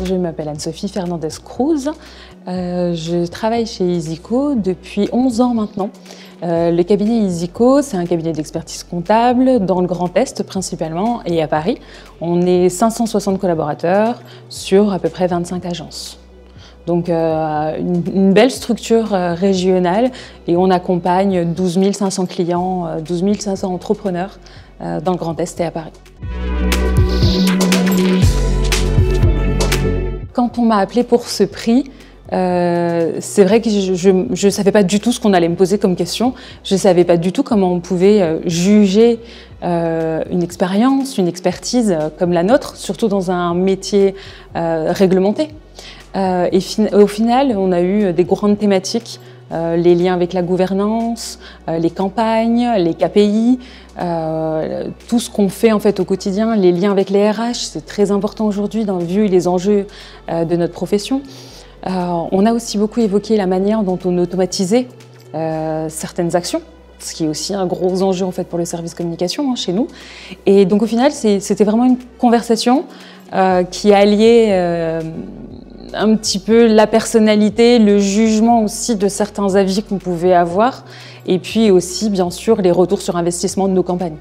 Je m'appelle Anne-Sophie Fernandez-Cruz. Je travaille chez EasyCo depuis 11 ans maintenant. Le cabinet EasyCo, c'est un cabinet d'expertise comptable dans le Grand Est principalement et à Paris. On est 560 collaborateurs sur à peu près 25 agences. Donc une belle structure régionale et on accompagne 12 500 clients, 12 500 entrepreneurs dans le Grand Est et à Paris. Quand on m'a appelé pour ce prix, c'est vrai que je ne savais pas du tout ce qu'on allait me poser comme question. Je ne savais pas du tout comment on pouvait juger une expérience, une expertise comme la nôtre, surtout dans un métier réglementé. Et au final, on a eu des grandes thématiques, les liens avec la gouvernance, les campagnes, les KPI, tout ce qu'on fait en fait au quotidien, les liens avec les RH, c'est très important aujourd'hui vu les enjeux de notre profession. On a aussi beaucoup évoqué la manière dont on automatisait certaines actions, ce qui est aussi un gros enjeu en fait pour le service communication chez nous. Et donc au final, c'était vraiment une conversation qui alliait un petit peu la personnalité, le jugement aussi de certains avis qu'on pouvait avoir, et puis aussi bien sûr les retours sur investissement de nos campagnes.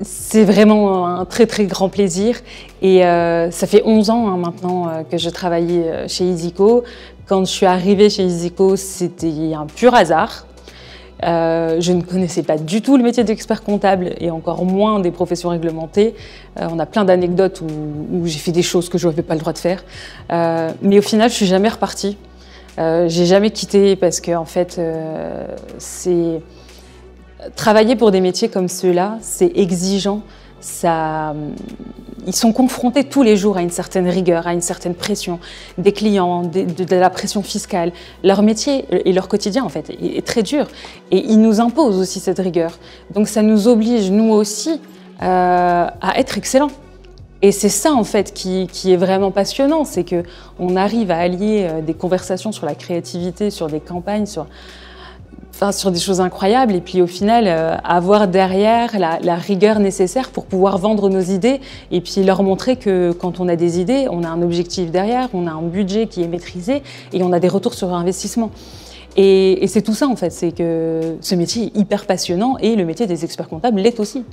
C'est vraiment un très très grand plaisir et ça fait 11 ans maintenant que je travaille chez EasyCo. Quand je suis arrivée chez EasyCo, c'était un pur hasard. Je ne connaissais pas du tout le métier d'expert comptable et encore moins des professions réglementées. On a plein d'anecdotes où j'ai fait des choses que je n'avais pas le droit de faire. Mais au final, je ne suis jamais repartie. J'ai jamais quitté parce que en fait, travailler pour des métiers comme ceux-là, c'est exigeant. Ils sont confrontés tous les jours à une certaine rigueur, à une certaine pression des clients, de la pression fiscale. Leur métier et leur quotidien en fait est très dur et ils nous imposent aussi cette rigueur. Donc ça nous oblige nous aussi à être excellents. Et c'est ça en fait qui est vraiment passionnant, c'est qu'on arrive à allier des conversations sur la créativité, sur des campagnes, sur des choses incroyables et puis au final avoir derrière la rigueur nécessaire pour pouvoir vendre nos idées et puis leur montrer que quand on a des idées, on a un objectif derrière, on a un budget qui est maîtrisé et on a des retours sur investissement. Et c'est tout ça en fait, c'est que ce métier est hyper passionnant et le métier des experts comptables l'est aussi.